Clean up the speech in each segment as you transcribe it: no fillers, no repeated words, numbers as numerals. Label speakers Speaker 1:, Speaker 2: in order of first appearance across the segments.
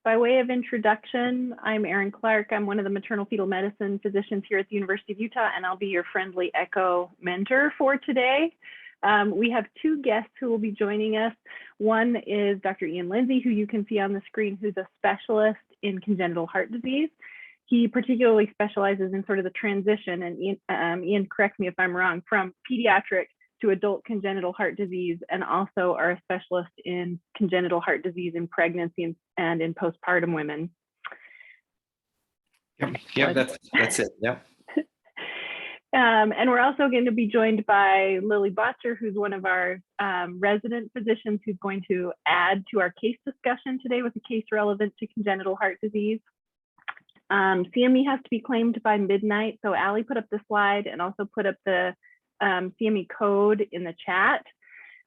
Speaker 1: By way of introduction, I'm Erin Clark. I'm one of the maternal fetal medicine physicians here at the University of Utah, and I'll be your friendly echo mentor for today. We have two guests who will be joining us. One is Dr. Lindsay, who you can see on the screen, who's a specialist in congenital heart disease. He particularly specializes in sort of the transition, and Ian, correct me if I'm wrong, from pediatric to adult congenital heart disease, and also are a specialist in congenital heart disease in pregnancy and in postpartum women.
Speaker 2: Yep, that's it. Yep.
Speaker 1: And we're also going to be joined by Lily Botcher, who's one of our resident physicians, who's going to add to our case discussion today with a case relevant to congenital heart disease. CME has to be claimed by midnight, so Allie put up the slide and also put up the CME code in the chat.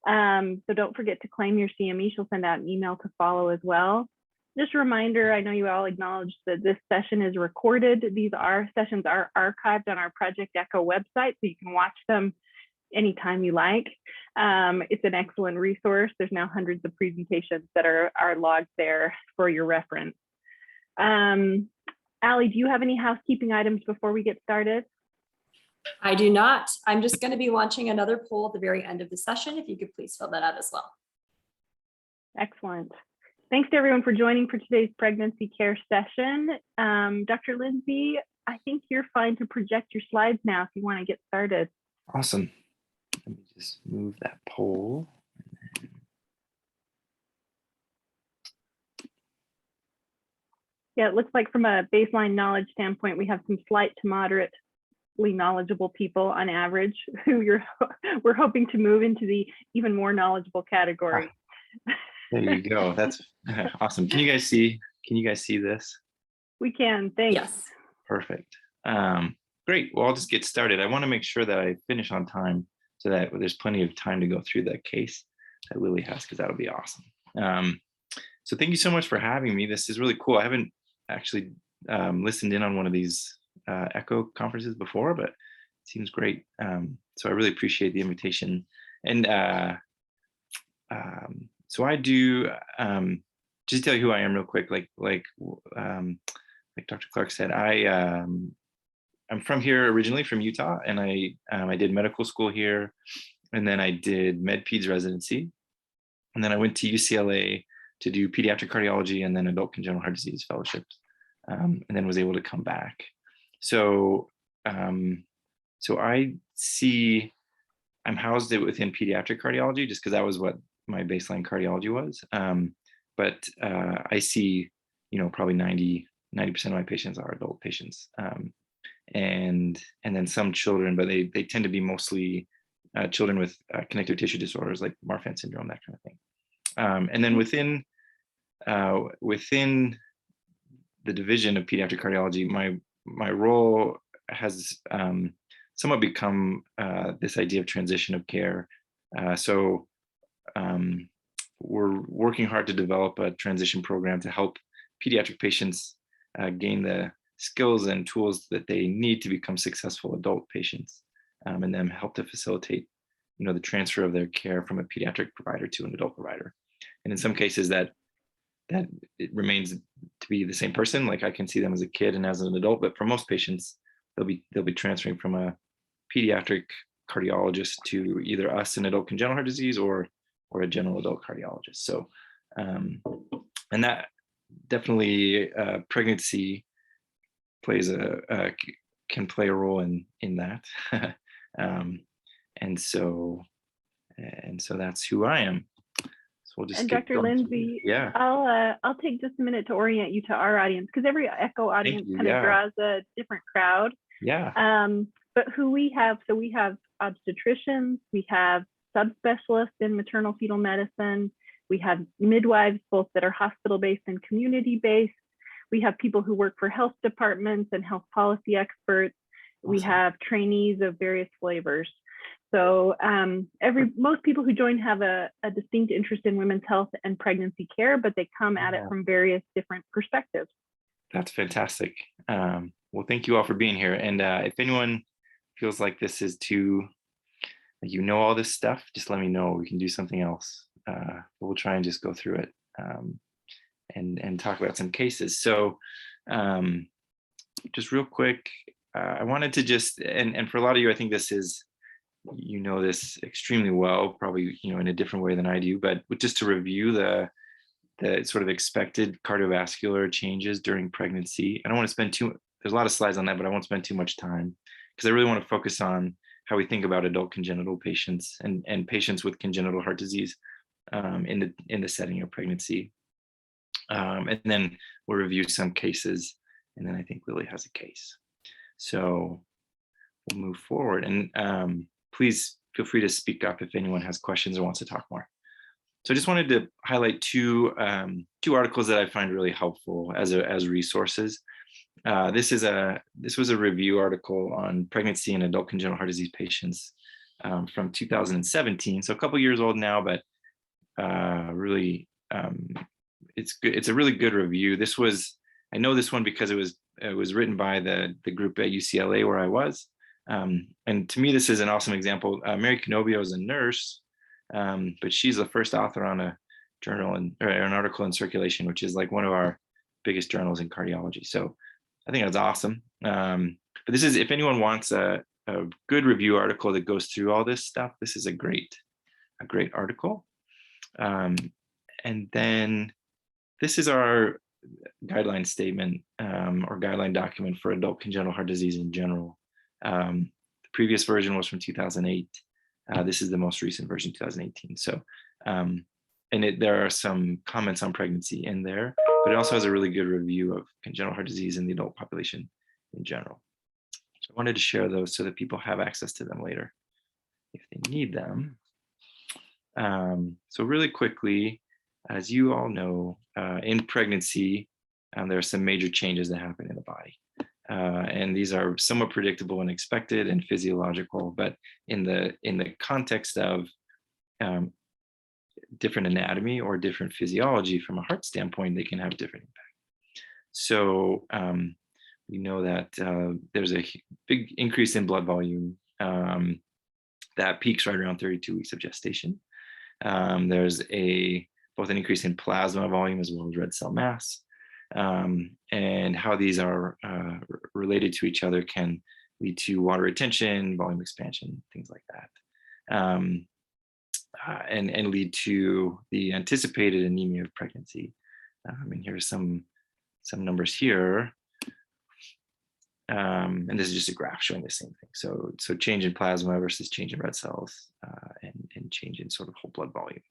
Speaker 1: So don't forget to claim your CME. She'll send out an email to follow as well. Just a reminder, I know you all acknowledged that this session is recorded. These sessions are archived on our Project Echo website, so you can watch them anytime you like. It's an excellent resource. There's now hundreds of presentations that are logged there for your reference. Allie, do you have any housekeeping items before we get started?
Speaker 3: I do not. I'm just going to be launching another poll at the very end of the session. If you could please fill that out as well.
Speaker 1: Excellent. Thanks to everyone for joining for today's pregnancy care session. Dr. Lindsay, I think you're fine to project your slides now if you want to get started.
Speaker 2: Awesome. Let me just move that poll.
Speaker 1: Yeah, it looks like from a baseline knowledge standpoint, we have some slight to moderately knowledgeable people on average who we're hoping to move into the even more knowledgeable category.
Speaker 2: There you go. That's awesome. Can you guys see this?
Speaker 1: We can, thanks.
Speaker 3: Yes.
Speaker 2: Perfect. Great. Well, I'll just get started. I want to make sure that I finish on time so that there's plenty of time to go through the case that Lily has, because that'll be awesome. So thank you so much for having me. This is really cool. I haven't actually listened in on one of these Echo conferences before, but it seems great. So I really appreciate the invitation. And so I do, just tell you who I am real quick, like Dr. Clark said, I'm from here originally, from Utah, and I did medical school here, and then I did med peds residency, and then I went to UCLA to do pediatric cardiology and then adult congenital heart disease fellowships, and then was able to come back. So so I'm housed within pediatric cardiology just because that was what my baseline cardiology was. But I see, probably 90% of my patients are adult patients, and then some children, but they tend to be mostly children with connective tissue disorders like Marfan syndrome, that kind of thing. And then within the division of pediatric cardiology, my role has somewhat become this idea of transition of care. So we're working hard to develop a transition program to help pediatric patients gain the skills and tools that they need to become successful adult patients, and then help to facilitate, the transfer of their care from a pediatric provider to an adult provider. And in some cases that it remains to be the same person. Like I can see them as a kid and as an adult, but for most patients, they'll be transferring from a pediatric cardiologist to either us in adult congenital heart disease or a general adult cardiologist. So, and that definitely pregnancy can play a role in that. And so that's who I am. So we'll just
Speaker 1: and Dr. Lindsay,
Speaker 2: yeah.
Speaker 1: I'll take just a minute to orient you to our audience, because every Echo audience kind of draws a different crowd.
Speaker 2: Yeah.
Speaker 1: But who we have, so we have obstetricians, we have subspecialists in maternal fetal medicine, we have midwives, both that are hospital-based and community-based. We have people who work for health departments and health policy experts. Awesome. We have trainees of various flavors. So most people who join have a distinct interest in women's health and pregnancy care, but they come at it from various different perspectives.
Speaker 2: That's fantastic. Well, thank you all for being here. And if anyone feels like this is too, all this stuff, just let me know. We can do something else. But we'll try and just go through it. and talk about some cases. So just real quick, I wanted to just, and for a lot of you, I think this is, you know this extremely well, probably, you know, in a different way than I do, but just to review the sort of expected cardiovascular changes during pregnancy. I don't want to spend there's a lot of slides on that, but I won't spend too much time because I really want to focus on how we think about adult congenital patients and patients with congenital heart disease in the setting of pregnancy. And then we'll review some cases, and then I think Lily has a case. So we'll move forward, and please feel free to speak up if anyone has questions or wants to talk more. So I just wanted to highlight two articles that I find really helpful as resources. This was a review article on pregnancy in adult congenital heart disease patients from 2017, so a couple years old now, but really it's a really good review. I know this one because it was written by the group at UCLA where I was, and to me this is an awesome example. Mary Canobio is a nurse, but she's the first author on a journal or an article in Circulation, which is like one of our biggest journals in cardiology. So I think that's awesome. But this is, if anyone wants a good review article that goes through all this stuff, this is a great article. And then this is our guideline statement or guideline document for adult congenital heart disease in general. The previous version was from 2008. This is the most recent version, 2018. So, and there are some comments on pregnancy in there, but it also has a really good review of congenital heart disease in the adult population in general. So I wanted to share those so that people have access to them later if they need them. So really quickly, as you all know, in pregnancy, there are some major changes that happen in the body. And these are somewhat predictable and expected and physiological, but in the context of different anatomy or different physiology from a heart standpoint, they can have different impact. So we know that there's a big increase in blood volume that peaks right around 32 weeks of gestation. There's both an increase in plasma volume as well as red cell mass. And how these are related to each other can lead to water retention, volume expansion, things like that, and lead to the anticipated anemia of pregnancy. And here are some numbers here. And this is just a graph showing the same thing. So change in plasma versus change in red cells and change in sort of whole blood volume.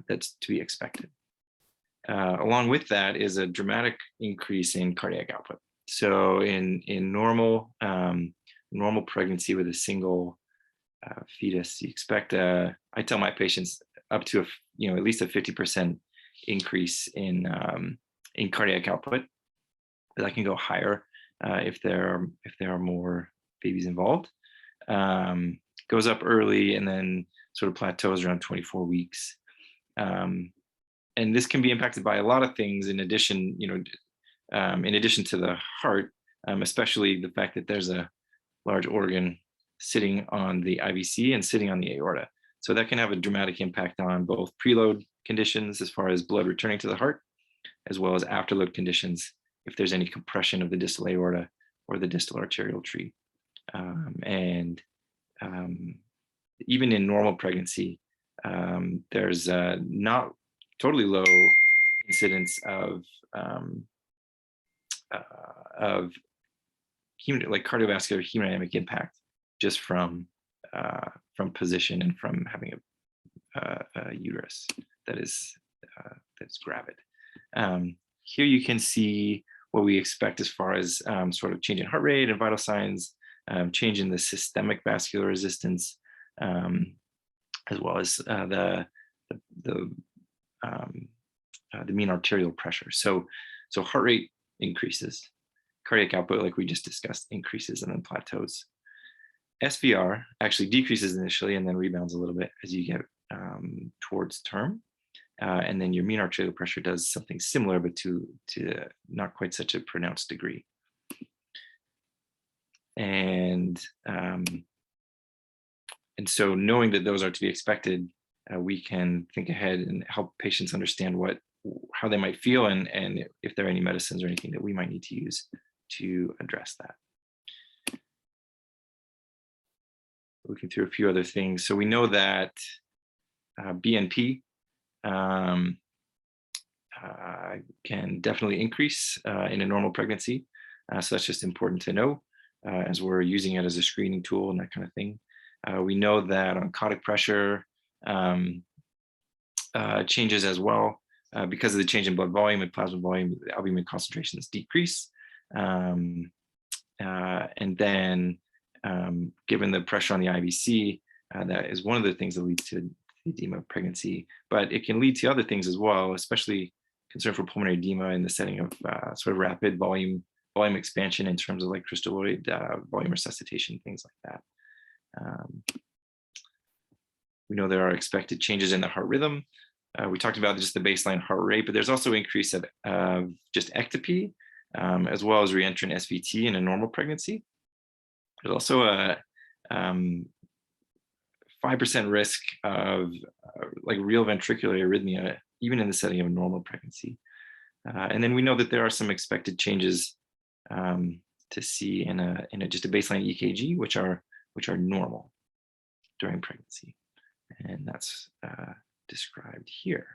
Speaker 2: That's to be expected. Along with that is a dramatic increase in cardiac output. So in normal pregnancy with a single fetus, you expect I tell my patients up to at least a 50% increase in cardiac output. That can go higher if there are more babies involved. Goes up early and then sort of plateaus around 24 weeks. And this can be impacted by a lot of things in addition to the heart, especially the fact that there's a large organ sitting on the IVC and sitting on the aorta. So that can have a dramatic impact on both preload conditions as far as blood returning to the heart, as well as afterload conditions if there's any compression of the distal aorta or the distal arterial tree. And even in normal pregnancy, there's not totally low incidence of cardiovascular hemodynamic impact just from position and from having a uterus that's gravid. Here you can see what we expect as far as sort of change in heart rate and vital signs, change in the systemic vascular resistance, as well as the mean arterial pressure. So heart rate increases, cardiac output, like we just discussed, increases and then plateaus. SVR actually decreases initially and then rebounds a little bit as you get towards term. And then your mean arterial pressure does something similar, but to not quite such a pronounced degree. And so knowing that those are to be expected, we can think ahead and help patients understand what how they might feel, and if there are any medicines or anything that we might need to use to address that. Looking through a few other things. So we know that BNP can definitely increase in a normal pregnancy. So that's just important to know as we're using it as a screening tool and that kind of thing. We know that oncotic pressure changes as well because of the change in blood volume and plasma volume. The albumin concentrations decrease. And then given the pressure on the IVC, that is one of the things that leads to edema of pregnancy, but it can lead to other things as well, especially concern for pulmonary edema in the setting of sort of rapid volume expansion in terms of like crystalloid volume resuscitation, things like that. We know there are expected changes in the heart rhythm. We talked about just the baseline heart rate, but there's also increase of just ectopy, as well as reentrant SVT in a normal pregnancy. There's also a 5% risk of like real ventricular arrhythmia, even in the setting of a normal pregnancy. And then we know that there are some expected changes to see in a just a baseline EKG, which are normal during pregnancy, and that's described here.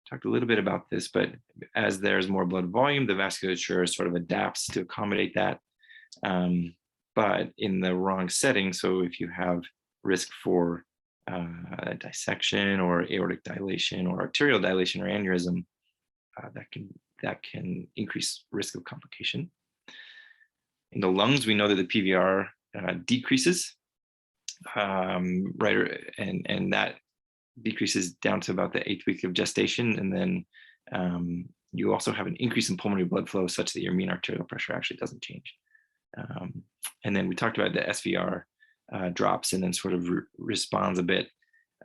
Speaker 2: Talked a little bit about this, but as there's more blood volume, the vasculature sort of adapts to accommodate that. But in the wrong setting, so if you have risk for dissection or aortic dilation or arterial dilation or aneurysm, that can increase risk of complication. In the lungs, we know that the PVR decreases, right, and that decreases down to about the 8th week of gestation, and then you also have an increase in pulmonary blood flow such that your mean arterial pressure actually doesn't change. And then we talked about the SVR drops and then sort of responds a bit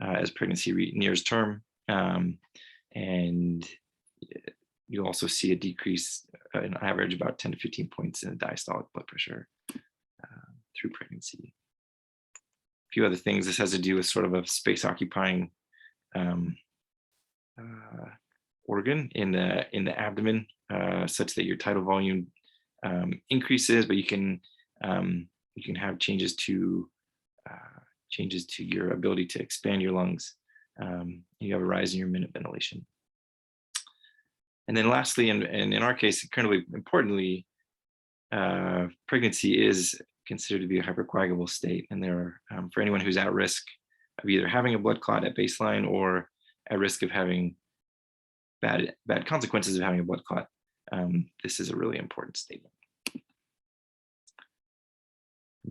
Speaker 2: as pregnancy nears term, and you also see a decrease on average about 10 to 15 points in the diastolic blood pressure through pregnancy. A few other things. This has to do with sort of a space occupying organ in the abdomen, such that your tidal volume increases, but you can have changes to your ability to expand your lungs. You have a rise in your minute ventilation. And then lastly, and in our case, incredibly importantly, pregnancy is considered to be a hypercoagulable state. And there are, for anyone who's at risk of either having a blood clot at baseline or at risk of having bad consequences of having a blood clot, this is a really important statement.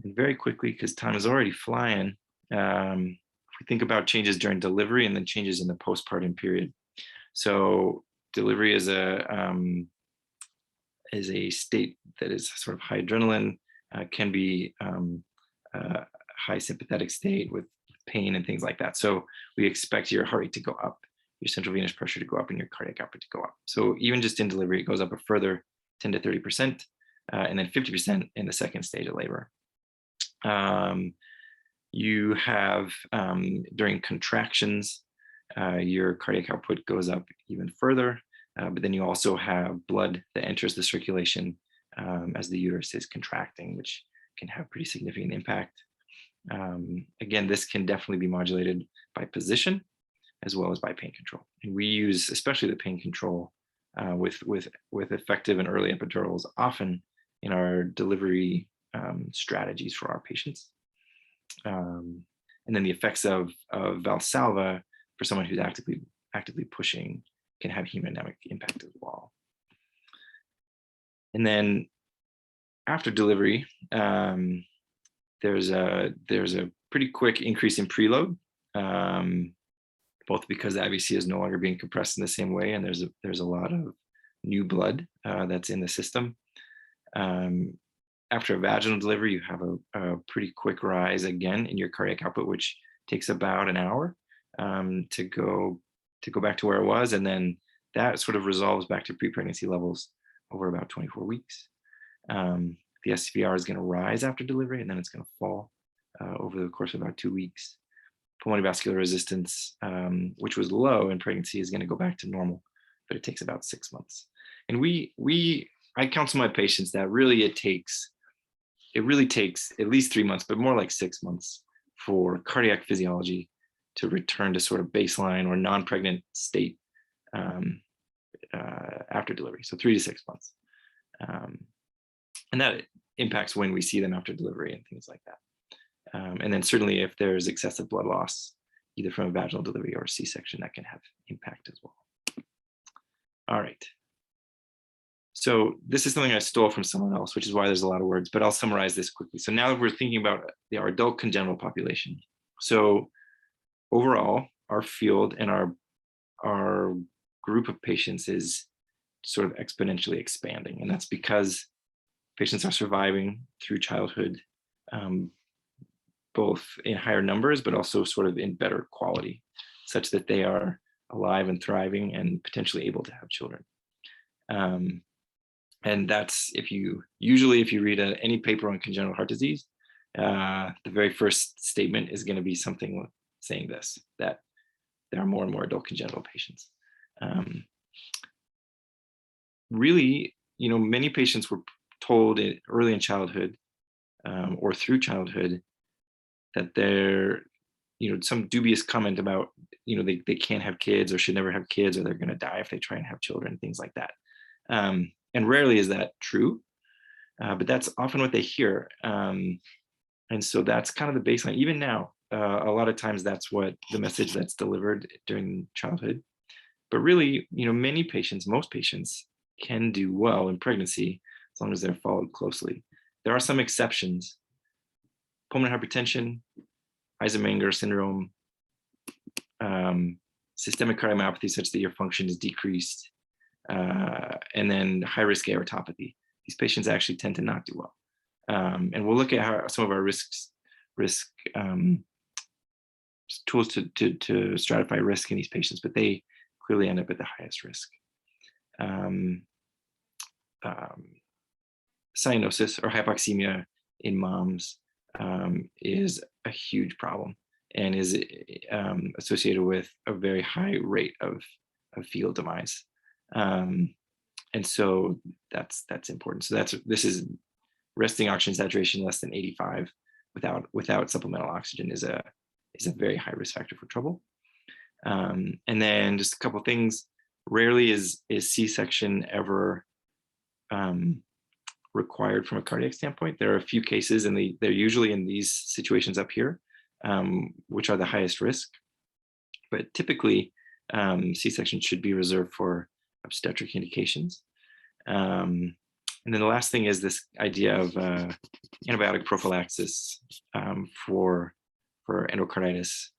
Speaker 2: And very quickly, because time is already flying, if we think about changes during delivery and then changes in the postpartum period. So delivery is a state that is sort of high adrenaline, can be a high sympathetic state with pain and things like that. So we expect your heart rate to go up, your central venous pressure to go up, and your cardiac output to go up. So even just in delivery, it goes up a further 10 to 30%, and then 50% in the second stage of labor. You have, during contractions, your cardiac output goes up even further, but then you also have blood that enters the circulation as the uterus is contracting, which can have pretty significant impact. Again, this can definitely be modulated by position as well as by pain control. And we use, especially the pain control with effective and early epidurals often in our delivery strategies for our patients. And then the effects of Valsalva for someone who's actively pushing can have hemodynamic impact as well. And then after delivery, there's a pretty quick increase in preload, both because the IVC is no longer being compressed in the same way, and there's a lot of new blood that's in the system. After a vaginal delivery, you have a pretty quick rise again in your cardiac output, which takes about an hour to go back to where it was, and then that sort of resolves back to pre-pregnancy levels over about 24 weeks. The SVR is going to rise after delivery, and then it's going to fall over the course of about 2 weeks. Pulmonary vascular resistance, which was low in pregnancy, is going to go back to normal, but it takes about 6 months. And I counsel my patients that really it really takes at least 3 months, but more like 6 months for cardiac physiology to return to sort of baseline or non-pregnant state after delivery. So 3 to 6 months. And that impacts when we see them after delivery and things like that. And then certainly if there's excessive blood loss, either from a vaginal delivery or a C-section, that can have impact as well. All right. So this is something I stole from someone else, which is why there's a lot of words, but I'll summarize this quickly. So now that we're thinking about our adult congenital population. So overall, our field and our group of patients is sort of exponentially expanding. And that's because patients are surviving through childhood, both in higher numbers, but also sort of in better quality, such that they are alive and thriving and potentially able to have children. And that's, if you read any paper on congenital heart disease, the very first statement is going to be something saying this, that there are more and more adult congenital patients. Really, many patients were told early in childhood or through childhood that they're, some dubious comment about, they can't have kids or should never have kids, or they're going to die if they try and have children, things like that. And rarely is that true, but that's often what they hear. And so that's kind of the baseline. Even now, a lot of times that's what the message that's delivered during childhood. But really, many patients, most patients can do well in pregnancy as long as they're followed closely. There are some exceptions. Pulmonary hypertension, Eisenmenger syndrome, systemic cardiomyopathy such that your function is decreased, and then high-risk aortopathy. These patients actually tend to not do well. And we'll look at how some of our risk tools to stratify risk in these patients, but they clearly end up at the highest risk. Cyanosis or hypoxemia in moms is a huge problem and is associated with a very high rate of fetal demise. And so that's important. So this is resting oxygen saturation less than 85 without supplemental oxygen is a very high risk factor for trouble. And then just a couple things. Rarely is C-section ever required from a cardiac standpoint. There are a few cases, and they're usually in these situations up here, which are the highest risk. But typically, C-section should be reserved for obstetric indications. And then the last thing is this idea of antibiotic prophylaxis for endocarditis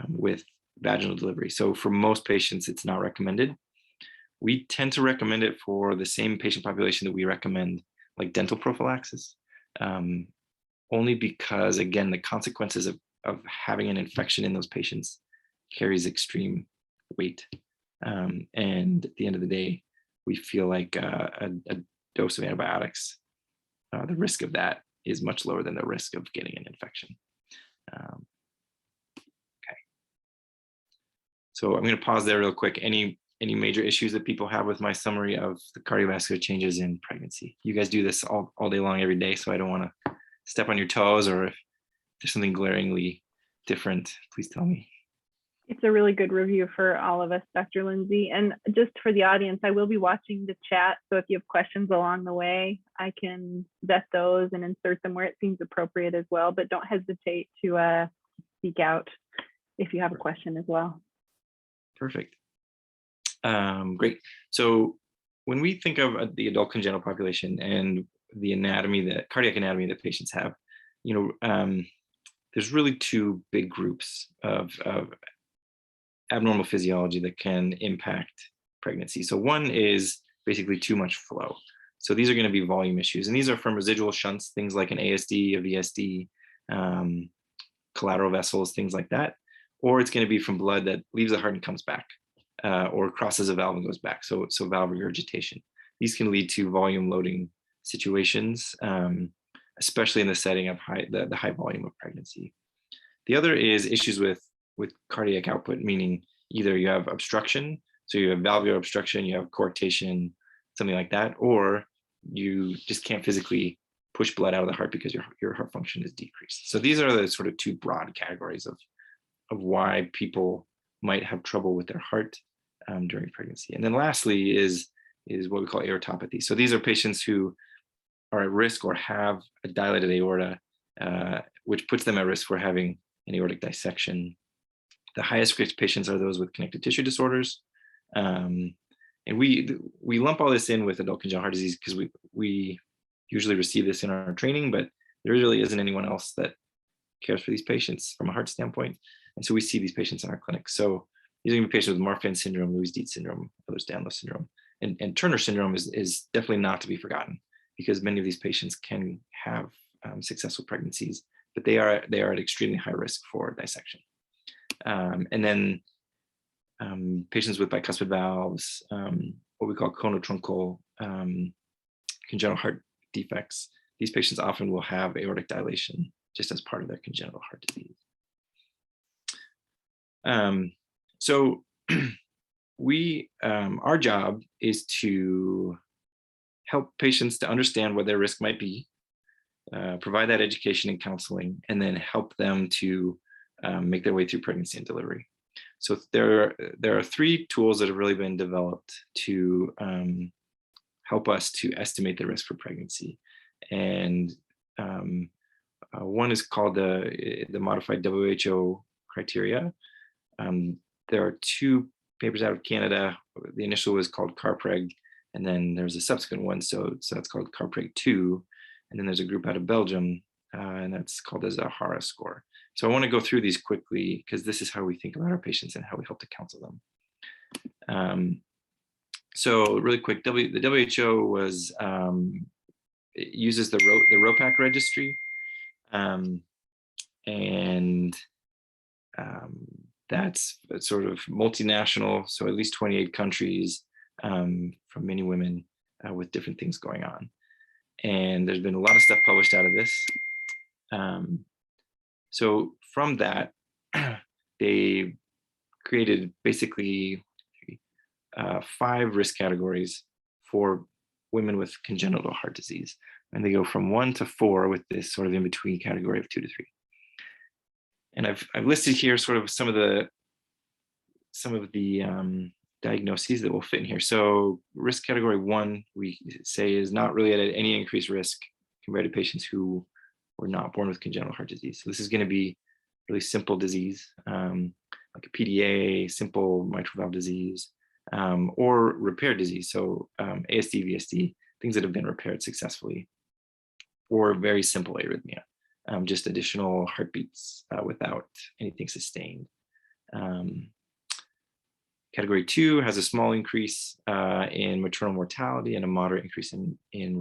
Speaker 2: with vaginal delivery. So for most patients, it's not recommended. We tend to recommend it for the same patient population that we recommend like dental prophylaxis, only because, again, the consequences of having an infection in those patients carries extreme weight. And at the end of the day, we feel like a dose of antibiotics, the risk of that is much lower than the risk of getting an infection. Okay. So I'm going to pause there real quick. Any major issues that people have with my summary of the cardiovascular changes in pregnancy? You guys do this all day long, every day, so I don't want to step on your toes, or if there's something glaringly different, please tell me.
Speaker 1: It's a really good review for all of us, Dr. Lindsay. And just for the audience, I will be watching the chat. So if you have questions along the way, I can vet those and insert them where it seems appropriate as well. But don't hesitate to speak out if you have a question as well.
Speaker 2: Perfect. Great. So when we think of the adult congenital population and the cardiac anatomy that patients have, there's really two big groups of abnormal physiology that can impact pregnancy. So one is basically too much flow. So these are going to be volume issues, and these are from residual shunts, things like an ASD, a VSD, collateral vessels, things like that. Or it's going to be from blood that leaves the heart and comes back, or crosses a valve and goes back. So valve regurgitation. These can lead to volume loading situations, especially in the setting of the high volume of pregnancy. The other is issues with cardiac output, meaning either you have obstruction, so you have valvular obstruction, you have coarctation, something like that, or you just can't physically push blood out of the heart because your heart function is decreased. So these are the sort of two broad categories of why people might have trouble with their heart during pregnancy. And then lastly is what we call aortopathy. So these are patients who are at risk or have a dilated aorta, which puts them at risk for having an aortic dissection. The highest risk patients are those with connective tissue disorders. And we lump all this in with adult congenital heart disease because we usually receive this in our training, but there really isn't anyone else that cares for these patients from a heart standpoint. And so we see these patients in our clinic. So these are going to be patients with Marfan syndrome, Lewis-Dietz syndrome, Ehlers-Danlos syndrome. And Turner syndrome is definitely not to be forgotten because many of these patients can have successful pregnancies, but they are at extremely high risk for dissection. And then patients with bicuspid valves, what we call conotruncal congenital heart defects, these patients often will have aortic dilation just as part of their congenital heart disease. So our job is to help patients to understand what their risk might be, provide that education and counseling, and then help them to make their way through pregnancy and delivery. So there are three tools that have really been developed to help us to estimate the risk for pregnancy. And one is called the modified WHO criteria. There are two papers out of Canada. The initial was called CARPREG, and then there's a subsequent one, so that's called CARPREG 2. And then there's a group out of Belgium, and that's called the Zahara score. So I want to go through these quickly because this is how we think about our patients and how we help to counsel them. So really quick, the WHO was it uses the ROPAC registry, and that's sort of multinational, so at least 28 countries from many women with different things going on. And there's been a lot of stuff published out of this. So from that, they created basically 5 risk categories for women with congenital heart disease. And they go from 1 to 4 with this sort of in-between category of 2 to 3. And I've listed here sort of some of the diagnoses that will fit in here. So risk category 1, we say, is not really at any increased risk compared to patients who were not born with congenital heart disease. So this is going to be really simple disease, like a PDA, simple mitral valve disease, or repaired disease. So ASD, VSD, things that have been repaired successfully, or very simple arrhythmia, just additional heartbeats without anything sustained. Category 2 has a small increase in maternal mortality and a moderate increase in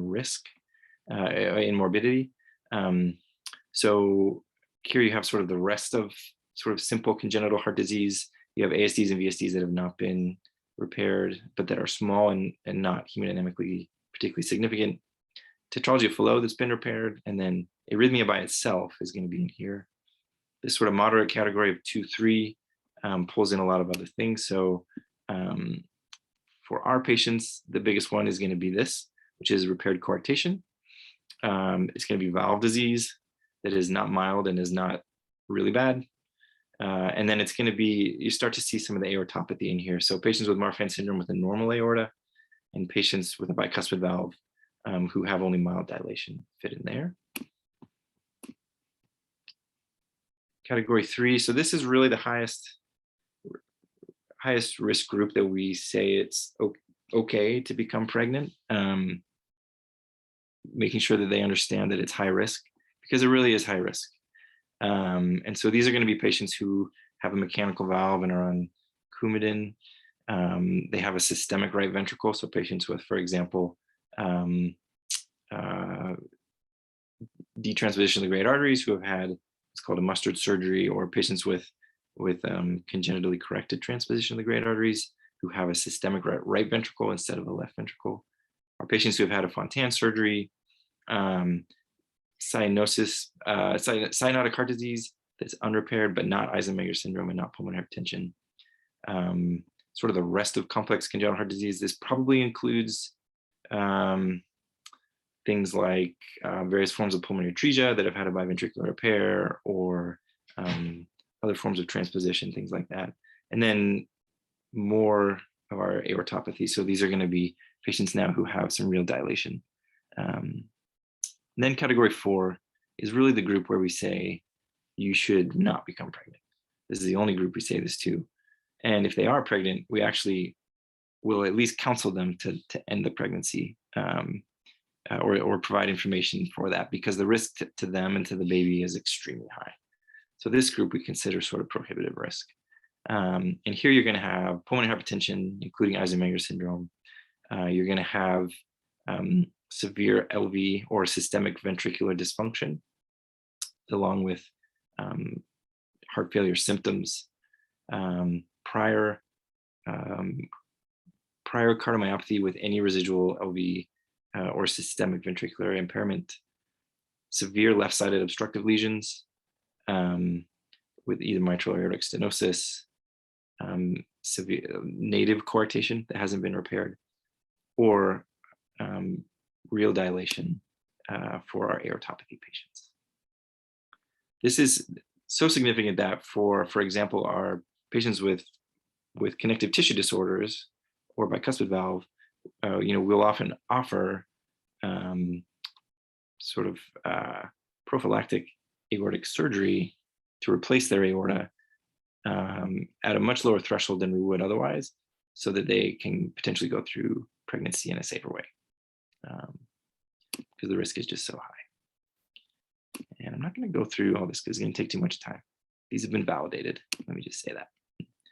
Speaker 2: risk, in morbidity. So here you have sort of the rest of sort of simple congenital heart disease. You have ASDs and VSDs that have not been repaired, but that are small and not hemodynamically particularly significant. Tetralogy of Fallot that's been repaired, and then arrhythmia by itself is going to be in here. This sort of moderate category of 2-3 pulls in a lot of other things. So for our patients, the biggest one is going to be this, which is repaired coarctation. It's going to be valve disease that is not mild and is not really bad. And then it's going to be, you start to see some of the aortopathy in here. So patients with Marfan syndrome with a normal aorta and patients with a bicuspid valve who have only mild dilation fit in there. Category 3, so this is really the highest risk group that we say it's okay to become pregnant, making sure that they understand that it's high risk, because it really is high risk. And so these are going to be patients who have a mechanical valve and are on Coumadin. They have a systemic right ventricle, so patients with, for example, detransposition of the great arteries who have had what's called a mustard surgery, or patients with congenitally corrected transposition of the great arteries who have a systemic right ventricle instead of a left ventricle, or patients who have had a Fontan surgery, cyanosis, cyanotic heart disease that's unrepaired, but not Eisenmenger syndrome and not pulmonary hypertension. Sort of the rest of complex congenital heart disease. This probably includes things like various forms of pulmonary atresia that have had a biventricular repair, or other forms of transposition, things like that. And then more of our aortopathy. So these are going to be patients now who have some real dilation. And then category 4 is really the group where we say you should not become pregnant. This is the only group we say this to. And if they are pregnant, we actually will at least counsel them to end the pregnancy, or provide information for that, because the risk to them and to the baby is extremely high. So this group we consider sort of prohibitive risk. And here you're going to have pulmonary hypertension, including Eisenmenger syndrome. You're going to have severe LV or systemic ventricular dysfunction, along with heart failure symptoms, prior cardiomyopathy with any residual LV or systemic ventricular impairment, severe left-sided obstructive lesions with either mitral or aortic stenosis, severe native coarctation that hasn't been repaired, or real dilation for our aortopathy patients. This is so significant that for example, our patients with connective tissue disorders or bicuspid valve, we'll often offer sort of prophylactic aortic surgery to replace their aorta at a much lower threshold than we would otherwise, so that they can potentially go through pregnancy in a safer way, because the risk is just so high. And I'm not going to go through all this because it's going to take too much time. These have been validated. Let me just say that.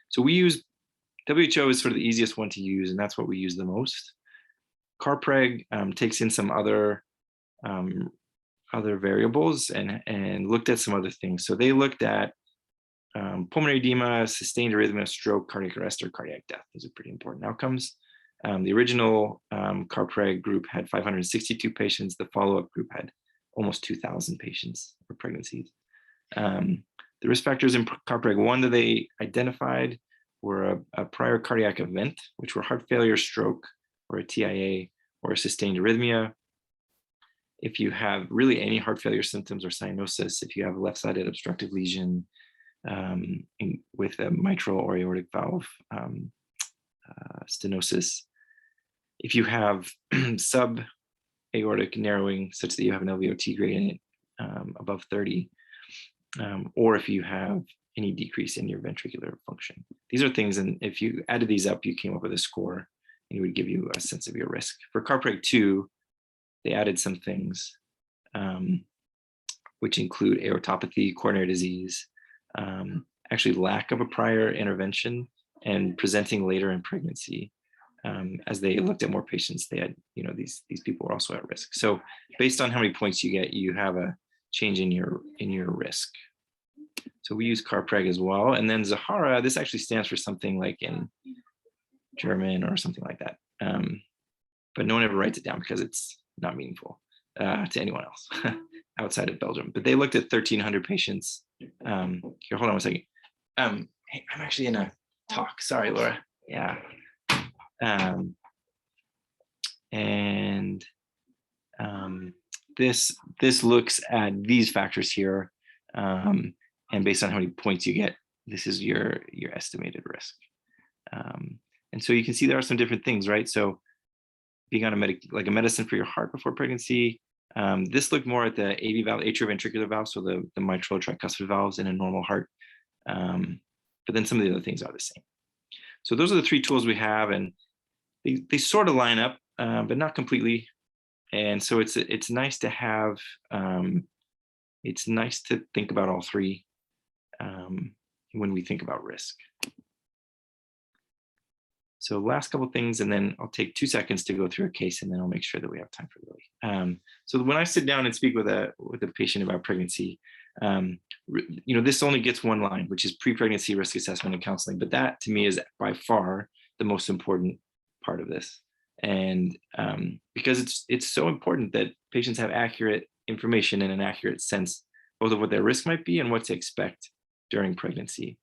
Speaker 2: So we use WHO is sort of the easiest one to use, and that's what we use the most. CarPreg takes in some other variables and looked at some other things. So they looked at pulmonary edema, sustained arrhythmia, stroke, cardiac arrest, or cardiac death. Those are pretty important outcomes. The original CarPreg group had 562 patients. The follow-up group had almost 2,000 patients for pregnancies. The risk factors in CarPreg 1 that they identified were a prior cardiac event, which were heart failure, stroke, or a TIA, or a sustained arrhythmia. If you have really any heart failure symptoms or cyanosis, if you have a left-sided obstructive lesion with a mitral or aortic valve stenosis, if you have sub-aortic narrowing such that you have an LVOT gradient above 30, or if you have any decrease in your ventricular function. These are things, and if you added these up, you came up with a score, and it would give you a sense of your risk. For CarPreg 2, they added some things, which include aortopathy, coronary disease, actually lack of a prior intervention, and presenting later in pregnancy. As they looked at more patients, they had, these people were also at risk. So based on how many points you get, you have a change in your risk. So we use CarPreg as well. And then Zahara, this actually stands for something like in German or something like that. But no one ever writes it down because it's not meaningful to anyone else outside of Belgium. But they looked at 1,300 patients. Here, hold on one second. Hey, I'm actually in a talk. Sorry, Laura. Yeah. This looks at these factors here. And based on how many points you get, this is your estimated risk. And so you can see there are some different things, right? So being on a medicine for your heart before pregnancy, this looked more at the AV valve, atrioventricular valve, so the mitral tricuspid valves in a normal heart. But then some of the other things are the same. So those are the 3 tools we have, and they sort of line up, but not completely. And so it's nice to have, it's nice to think about all 3 when we think about risk. So last couple of things, and then I'll take 2 seconds to go through a case, and then I'll make sure that we have time for Lily. So when I sit down and speak with a patient about pregnancy, this only gets one line, which is pre-pregnancy risk assessment and counseling. But that to me is by far the most important part of this. And because it's so important that patients have accurate information in an accurate sense, both of what their risk might be and what to expect during pregnancy.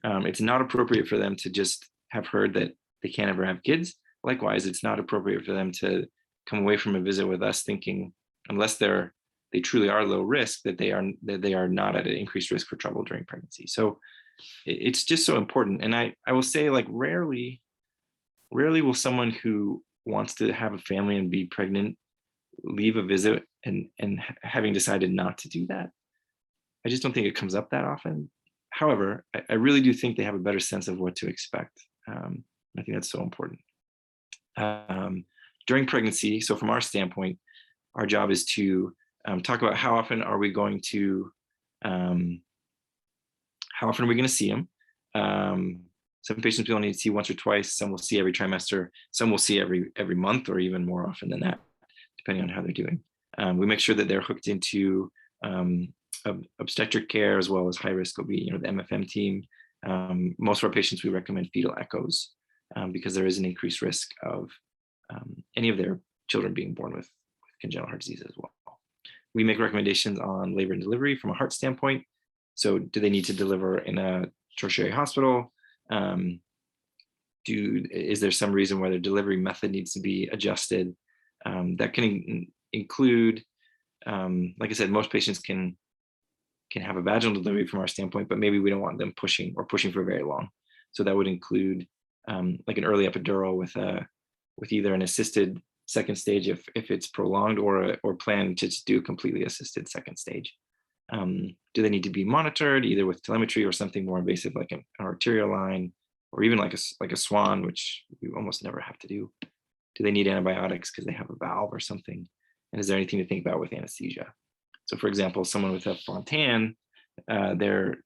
Speaker 2: It's not appropriate for them to just have heard that they can't ever have kids. Likewise, it's not appropriate for them to come away from a visit with us thinking, unless they truly are low risk, that they are not at an increased risk for trouble during pregnancy. So it's just so important. And I will say, like, rarely will someone who wants to have a family and be pregnant leave a visit and having decided not to do that. I just don't think it comes up that often. However, I really do think they have a better sense of what to expect. I think that's so important. During pregnancy, so from our standpoint, our job is to talk about how often are we going to see them. Some patients we only need to see once or twice. Some will see every trimester. Some will see every month, or even more often than that, depending on how they're doing. We make sure that they're hooked into obstetric care as well as high risk OB, the MFM team. Most of our patients, we recommend fetal echoes because there is an increased risk of any of their children being born with congenital heart disease as well. We make recommendations on labor and delivery from a heart standpoint. So do they need to deliver in a tertiary hospital? Is there some reason why their delivery method needs to be adjusted? That can include, like I said, most patients can have a vaginal delivery from our standpoint, but maybe we don't want them pushing for very long. So that would include like an early epidural with either an assisted second stage if it's prolonged, or plan to just do a completely assisted second stage. Do they need to be monitored either with telemetry or something more invasive like an arterial line, or even like a swan, which we almost never have to do? Do they need antibiotics because they have a valve or something? And is there anything to think about with anesthesia? So for example, someone with a Fontan, their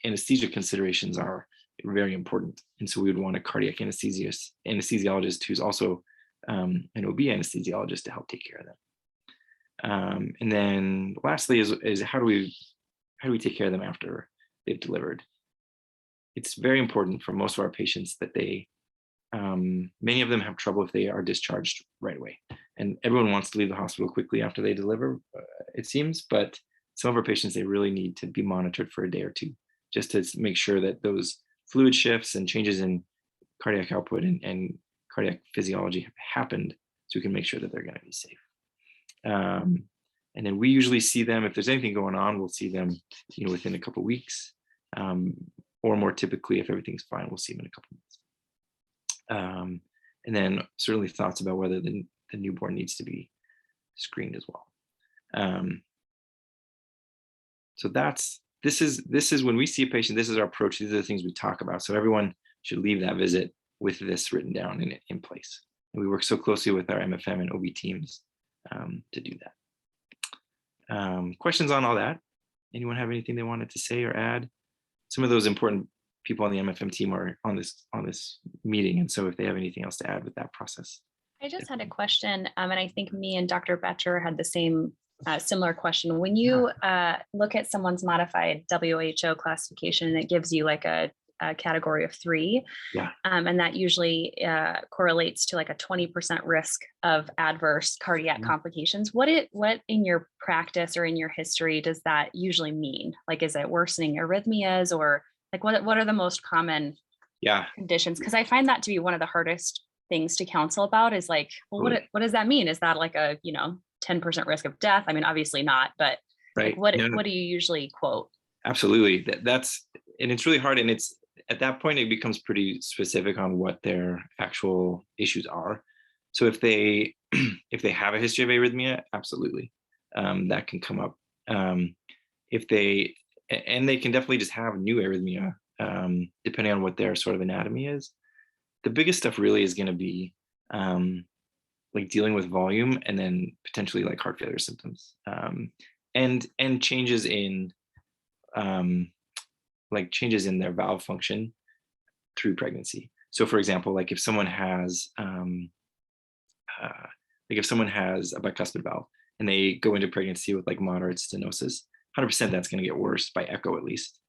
Speaker 2: anesthesia considerations are very important. And so we would want a cardiac anesthesiologist who's also an OB anesthesiologist to help take care of them. And then lastly is how do we take care of them after they've delivered? It's very important for most of our patients that many of them have trouble if they are discharged right away. And everyone wants to leave the hospital quickly after they deliver, it seems, but some of our patients, they really need to be monitored for a day or two, just to make sure that those fluid shifts and changes in cardiac output and cardiac physiology have happened, so we can make sure that they're going to be safe. And then we usually see them, if there's anything going on, we'll see them within a couple of weeks, or more typically, if everything's fine, we'll see them in a couple of months. And then certainly thoughts about whether the newborn needs to be screened as well. So this is when we see a patient, this is our approach. These are the things we talk about. So everyone should leave that visit with this written down in place. And we work so closely with our MFM and OB teams to do that. Questions on all that? Anyone have anything they wanted to say or add? Some of those important people on the MFM team are on this meeting, and so if they have anything else to add with that process.
Speaker 3: I just had a question, and I think me and Dr. Betcher had the same similar question. When you look at someone's modified WHO classification, it gives you like a category of 3,
Speaker 2: yeah,
Speaker 3: and that usually correlates to like a 20% risk of adverse cardiac complications. What in your practice or in your history does that usually mean? Like, is it worsening arrhythmias, or like what are the most common conditions? Because I find that to be one of the hardest things to counsel about, is like, well, what does that mean? Is that like a 10% risk of death? I mean, obviously not, but
Speaker 2: right.
Speaker 3: Like what do you usually quote?
Speaker 2: Absolutely. And it's really hard. And it's at that point, it becomes pretty specific on what their actual issues are. So if they have a history of arrhythmia, absolutely, that can come up. If they can definitely just have new arrhythmia, depending on what their sort of anatomy is. The biggest stuff really is going to be like dealing with volume, and then potentially like heart failure symptoms, and changes in changes in their valve function through pregnancy. So for example, like if someone has a bicuspid valve and they go into pregnancy with like moderate stenosis, 100% that's going to get worse by echo at least,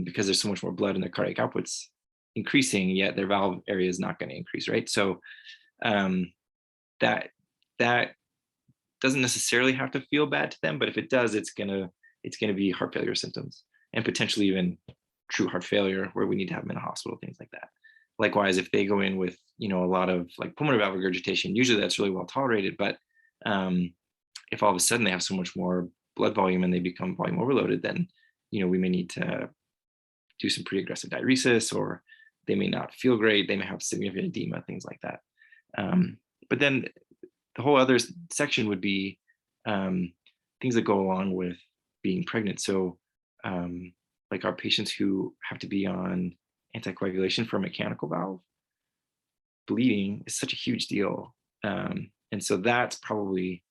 Speaker 2: because there's so much more blood and their cardiac output's increasing, yet their valve area is not going to increase, right? So that doesn't necessarily have to feel bad to them, but if it does, it's gonna be heart failure symptoms and potentially even true heart failure where we need to have them in a hospital, things like that. Likewise, if they go in with, a lot of like pulmonary valve regurgitation, usually that's really well tolerated. But if all of a sudden they have so much more blood volume and they become volume overloaded, then, we may need to do some pretty aggressive diuresis, or they may not feel great. They may have significant edema, things like that. But then the whole other section would be things that go along with being pregnant. So like our patients who have to be on anticoagulation for a mechanical valve, bleeding is such a huge deal. And so that's probably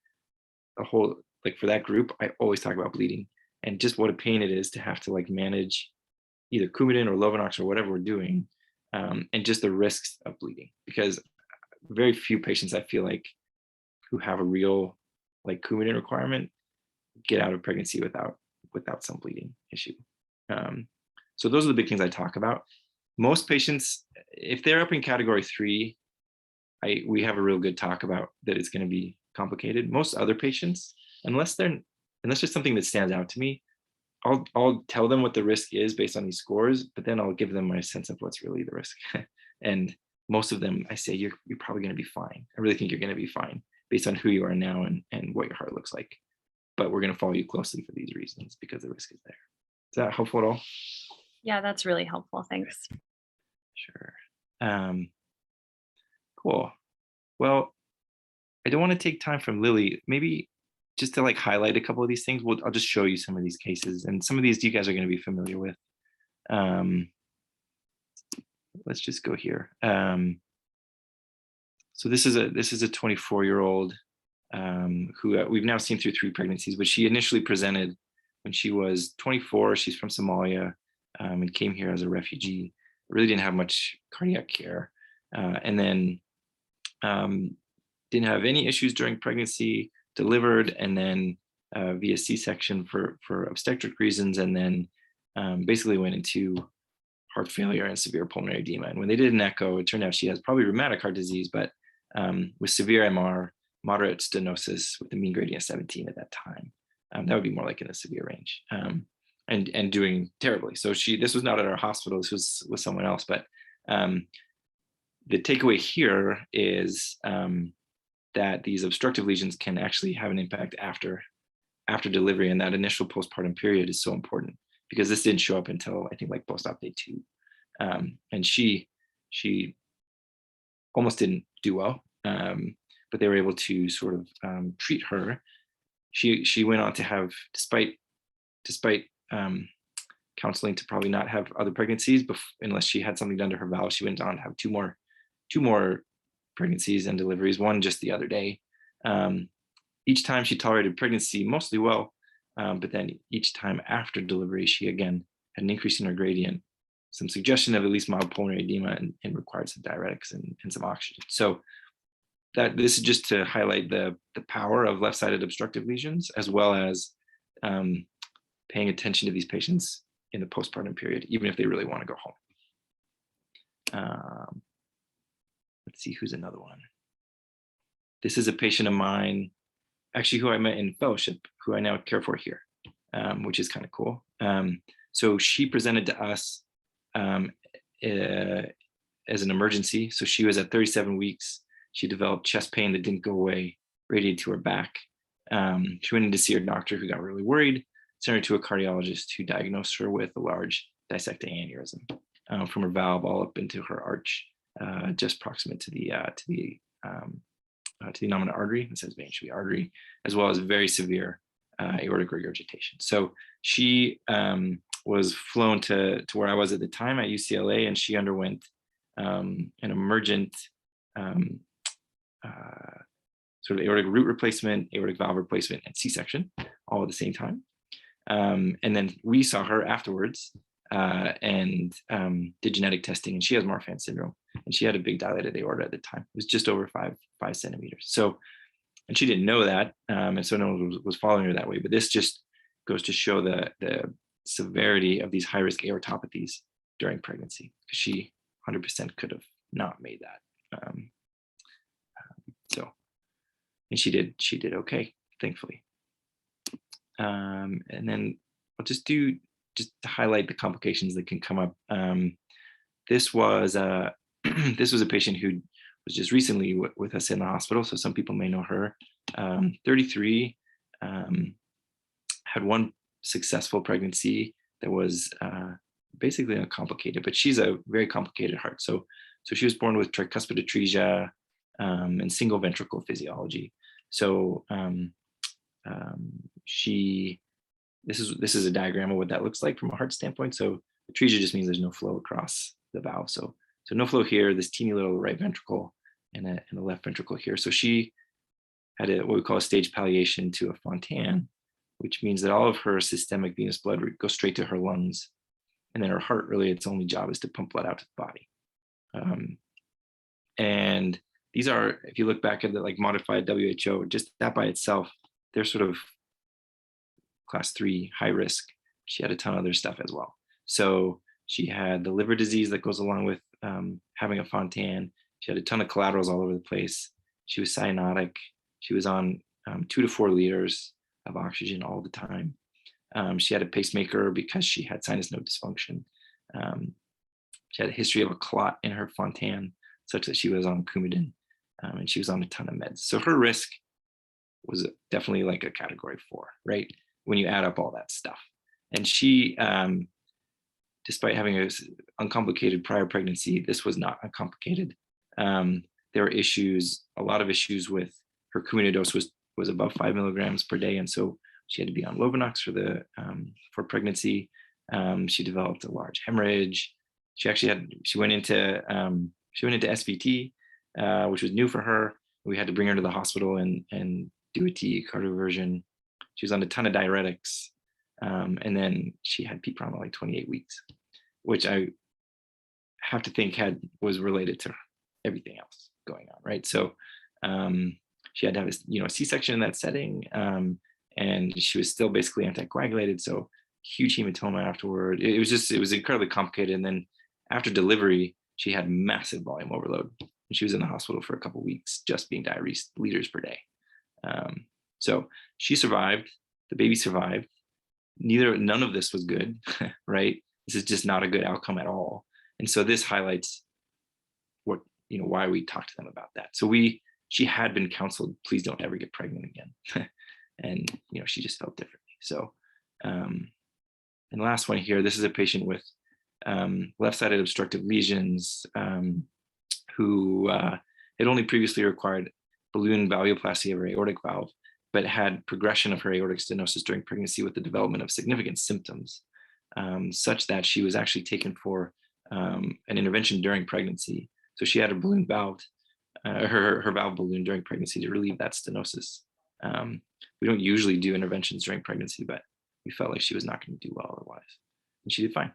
Speaker 2: a whole, like for that group, I always talk about bleeding and just what a pain it is to have to like manage either Coumadin or Lovenox or whatever we're doing, and just the risks of bleeding, because very few patients I feel like who have a real like Coumadin requirement get out of pregnancy without some bleeding issue. So those are the big things I talk about. Most patients, if they're up in category 3, we have a real good talk about that it's going to be complicated. Most other patients, unless there's something that stands out to me, I'll tell them what the risk is based on these scores, but then I'll give them my sense of what's really the risk. And most of them, I say, you're probably going to be fine. I really think you're going to be fine based on who you are now and what your heart looks like. But we're going to follow you closely for these reasons because the risk is there. Is that helpful at all?
Speaker 3: Yeah, that's really helpful. Thanks.
Speaker 2: Sure. Cool. Well, I don't want to take time from Lily. Maybe just to like highlight a couple of these things, I'll just show you some of these cases, and some of these you guys are going to be familiar with. Let's just go here. So this is a 24-year-old who we've now seen through 3 pregnancies, but she initially presented when she was 24. She's from Somalia and came here as a refugee. Really didn't have much cardiac care, and then didn't have any issues during pregnancy, delivered, and then via C-section for obstetric reasons, and then basically went into heart failure and severe pulmonary edema. And when they did an echo, it turned out she has probably rheumatic heart disease, but with severe MR, moderate stenosis with a mean gradient of 17 at that time. That would be more like in the severe range, and doing terribly. So this was not at our hospital, this was with someone else. But the takeaway here is that these obstructive lesions can actually have an impact after delivery, and that initial postpartum period is so important because this didn't show up until I think like post-op day 2, and she almost didn't do well, but they were able to sort of treat her. She went on to have, despite counseling to probably not have other pregnancies unless she had something done to her valve, she went on to have two more pregnancies and deliveries, one just the other day. Each time she tolerated pregnancy mostly well, but then each time after delivery, she again had an increase in her gradient, some suggestion of at least mild pulmonary edema, and required some diuretics and some oxygen. So this is just to highlight the power of left-sided obstructive lesions, as well as paying attention to these patients in the postpartum period, even if they really want to go home. Let's see, who's another one. This is a patient of mine, actually, who I met in fellowship, who I now care for here, which is kind of cool. So she presented to us as an emergency. So she was at 37 weeks. She developed chest pain that didn't go away, radiated to her back. She went in to see her doctor, who got really worried, sent her to a cardiologist who diagnosed her with a large dissecting aneurysm from her valve all up into her arch, just proximate to the nominal artery. It says vein should be artery, as well as very severe aortic regurgitation. So she was flown to where I was at the time at UCLA, and she underwent an emergent sort of aortic root replacement, aortic valve replacement, and C-section all at the same time. And then we saw her afterwards and did genetic testing, and she has Marfan syndrome, and she had a big dilated aorta at the time. It was just over five centimeters. So, and she didn't know that, and so no one was following her that way. But this just goes to show the severity of these high-risk aortopathies during pregnancy, because she 100% could have not made that. So she did okay, thankfully. And then I'll just to highlight the complications that can come up. This was a this was a patient who was just recently with us in the hospital, so some people may know her. 33, had one successful pregnancy that was basically uncomplicated, but she's a very complicated heart. So she was born with tricuspid atresia and single ventricle physiology. So this is a diagram of what that looks like from a heart standpoint. So atresia just means there's no flow across the valve. So no flow here, this teeny little right ventricle and a left ventricle here. So she had what we call a stage palliation to a Fontan, which means that all of her systemic venous blood would go straight to her lungs. And then her heart, really, its only job is to pump blood out to the body. And these are, if you look back at the like modified WHO, just that by itself, they're sort of class 3 high risk. She had a ton of other stuff as well. So she had the liver disease that goes along with having a Fontan. She had a ton of collaterals all over the place. She was cyanotic. She was on 2 to 4 liters of oxygen all the time. She had a pacemaker because she had sinus node dysfunction. She had a history of a clot in her Fontan, such that she was on Coumadin, and she was on a ton of meds. So her risk was definitely like a category 4, right? When you add up all that stuff. And she, despite having an uncomplicated prior pregnancy, this was not uncomplicated. There were issues, a lot of issues with her Coumadin dose was above 5 milligrams per day, and so she had to be on Lovenox for pregnancy. She developed a large hemorrhage. She went into SVT, which was new for her. We had to bring her to the hospital and do a TE cardioversion. She was on a ton of diuretics, and then she had peak trauma like 28 weeks, which I have to think was related to everything else going on, right? So she had to have a C-section in that setting, and she was still basically anticoagulated, so huge hematoma afterward. It was incredibly complicated. And then after delivery, she had massive volume overload, and she was in the hospital for a couple of weeks just being diuresed liters per day. So she survived. The baby survived. None of this was good, right? This is just not a good outcome at all. And so this highlights why we talked to them about that. So she had been counseled, please don't ever get pregnant again. And she just felt differently. So and the last one here, this is a patient with left-sided obstructive lesions who had only previously required balloon valvuloplasty of her aortic valve, but had progression of her aortic stenosis during pregnancy with the development of significant symptoms, such that she was actually taken for an intervention during pregnancy. So she had a balloon valve, her valve balloon during pregnancy to relieve that stenosis. We don't usually do interventions during pregnancy, but we felt like she was not going to do well otherwise, and she did fine.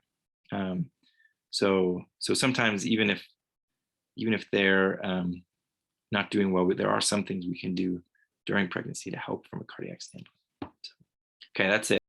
Speaker 2: So sometimes even if they're not doing well, there are some things we can do during pregnancy to help from a cardiac standpoint. So, okay, that's it.